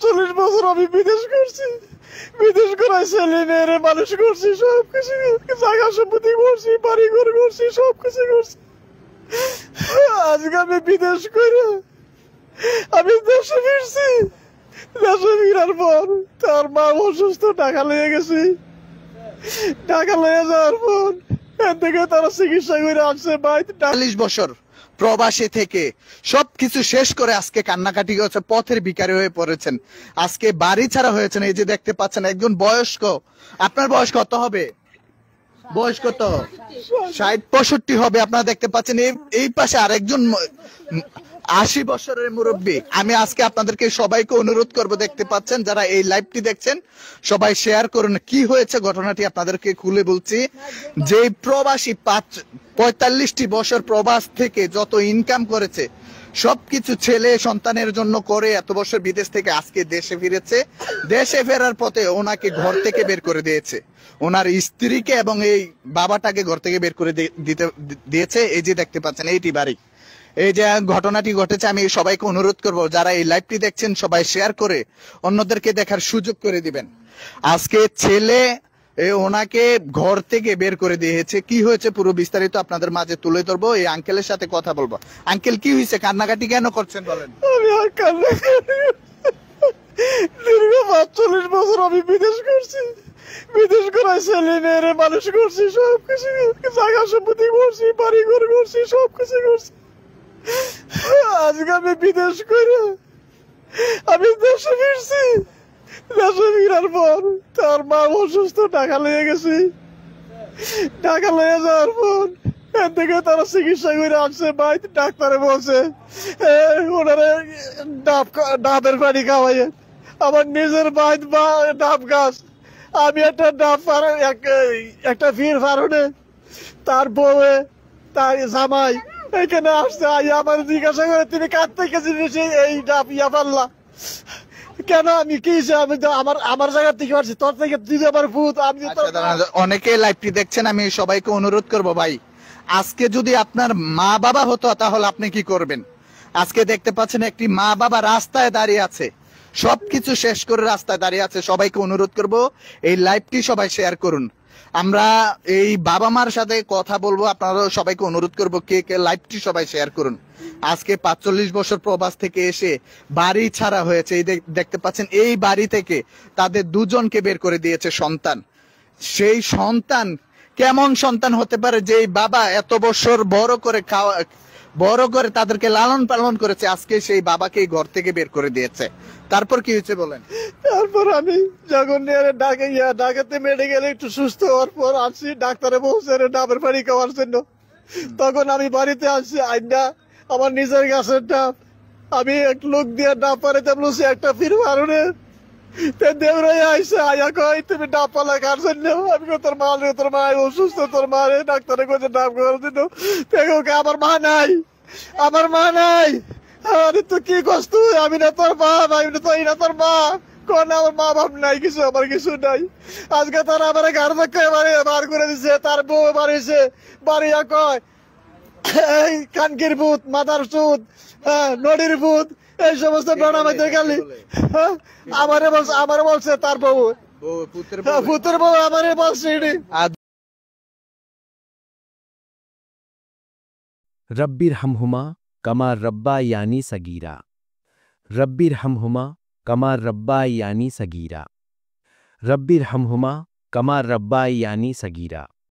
45 বছর আমি বিদেশ করছি, বিদেশ করাই ছেলে মেয়েরে মানুষ করছি, সবকিছু জায়গা সম্পত্তি করছি, বাড়ি ঘর করছি, সবকিছু করছি। আজকে আমি বিদেশ করে আমি দেশে ফিরছি। দেশে ফিরার পর তার মা অসুস্থ, টাকা লেগে গেছে। টাকা লেগে যাওয়ার পর এর থেকে তারা চিকিৎসা করে আসছে। 40 বছর প্রবাসী থেকে সবকিছু শেষ করে আজকে কান্নাকাটি হচ্ছে, পথের ভিখারি হয়ে পড়েছেন, আজকে বাড়ি ছাড়া হয়েছেন। এই যে দেখতে পাচ্ছেন একজন বয়স্ক, আপনার বয়স কত হবে? বয়স কত? 60-65 হবে। আপনারা দেখতে পাচ্ছেন এই পাশে আরেকজন 80 বছরের মুরব্বী। আমি আজকে আপনাদেরকে সবাইকে অনুরোধ করব, দেখতে পাচ্ছেন যারা এই লাইভটি দেখছেন সবাই শেয়ার করুন। কি হয়েছে ঘটনাটি আপনাদেরকে খুলে বলছি। যে প্রবাসী 45টি বছর প্রবাস থেকে যত ইনকাম করেছে সবকিছু ছেলে সন্তানের জন্য করে এত বছর বিদেশ থেকে আজকে দেশে ফিরেছে। দেশে ফেরার পথে ওনাকে ঘর থেকে বের করে দিয়েছে, ওনার স্ত্রীকে এবং এই বাবাটাকে ঘর থেকে বের করে দিয়েছে। এই যে দেখতে পাচ্ছেন এইটি বাড়ি। এই যে ঘটনাটি ঘটেছে, আমি সবাইকে অনুরোধ করব যারা এই লাইভটি দেখছেন সবাই শেয়ার করে অন্যদেরকে দেখার সুযোগ করে দিবেন। আজকে ছেলে ওনাকে ঘর থেকে বের করে দিয়েছে। কি হয়েছে পুরো বিস্তারিত আপনাদের মাঝে তুলে ধরবো, এই আঙ্কেলের সাথে কথা বলবো। আঙ্কেল কি হয়েছে, কান্নাকাটি কেন করছেন বলেন? আমি আর কান্নাকাটি, দীর্ঘ 45 বছর আমি বিদেশ করছি, বিদেশ করাই ছেলে মেয়েরে মানুষ করছি, সবকিছু জায়গা সম্পত্তি করছি, বাড়ি ঘর করছি, সবকিছু করছি। আজকে আমি বিদেশ করে আমি দেশে ফিরছি। দেশে ফিরার পর তার মা অসুস্থ, টাকা লেগে গেছে। টাকা লেগে যাওয়ার পর এর থেকে তারা চিকিৎসা করে আসছে। ভাই ডাক্তারে বলছে ওনারে ডাবের পানি খাওয়াইয়ে। আমার নিজের ভাই ডাব গাছ, আমি একটা ডাব একটা ফির ফারণে তার বউয়ে তার জামাই এখানে আসছে। আমার জিজ্ঞাসা করে তুমি কার থেকে জিনিস এই ডাব ইয়া পারলা কেন? আমি কি আমি আমার জায়গা থেকে পারছি, তোর থেকে তুই আমার ভূত। আমি অনেকে লাইভটি দেখছেন, আমি সবাইকে অনুরোধ করব ভাই, আজকে যদি আপনার মা বাবা হতো তাহলে আপনি কি করবেন? আজকে দেখতে পাচ্ছেন একটি মা বাবা রাস্তায় দাঁড়িয়ে আছে, সবকিছু শেষ করে রাস্তায় দাঁড়িয়ে আছে। সবাইকে অনুরোধ করব এই লাইভটি সবাই শেয়ার করুন। আমরা এই বাবা মার সাথে কথা বলবো, আপনারা সবাইকে অনুরোধ করব কে কে লাইভটি সবাই শেয়ার করুন। আজকে 45 বছর প্রবাস থেকে এসে বাড়ি ছাড়া হয়েছে। এই দেখতে পাচ্ছেন এই বাড়ি থেকে তাদের দুজনকে বের করে দিয়েছে সন্তান। সেই সন্তান কেমন সন্তান হতে পারে যে বাবা এত বছর বড় করে তাদেরকে লালন পালন করেছে, আজকে সেই বাবাকে ঘর থেকে বের করে দিয়েছে। তারপর কি হয়েছে বলেন? তারপর আমি যখন ঢাকাতে মেডিকেলে একটু সুস্থ হওয়ার পর আসছি, ডাক্তারে বলছে ডাবের পানি খাওয়ার জন্য। তখন আমি বাড়িতে আসছি, আইনা আমার নিজের গাছের ডাব আমি এক লোক দিয়ে ডাব পাড়িতে বলছি একটা ফির মারুনে দেবরাই আইসে আয়া কয় তুমি ডাব পালা কার জন্য? আমি তোর মা অসুস্থ, তোর মা রে ডাক্তারে কইছে ডাব খাওয়ার জন্য। আমার মা নাই, আমার মা নাই। আরে তুই কি করছ? তুই আমি না তোর বাপ, আমি না তুই না তোর বাপ। কোন আমার মা বাপ নাই, কিছু আমার কিছু নাই। আজকে তারা আমার ঘর থেকে বার করে দিছে, তার বউ বাড়িছে, বাড়িয়া কয় এই কানকির ভূত, মাথার চুত, নদীর ভূত, এই সমস্ত প্রণামাইতে গেলি। আমারে বলছে তার বউ, ভূতের বউ আমারে বলছে। रब्बिरहम्हुमा कमा रब्बायानी सगीरा। रब्बिरहम्हुमा कमा रब्बायानी सगीरा। रब्बिरहम्हुमा कमा रब्बायानी सगीरा।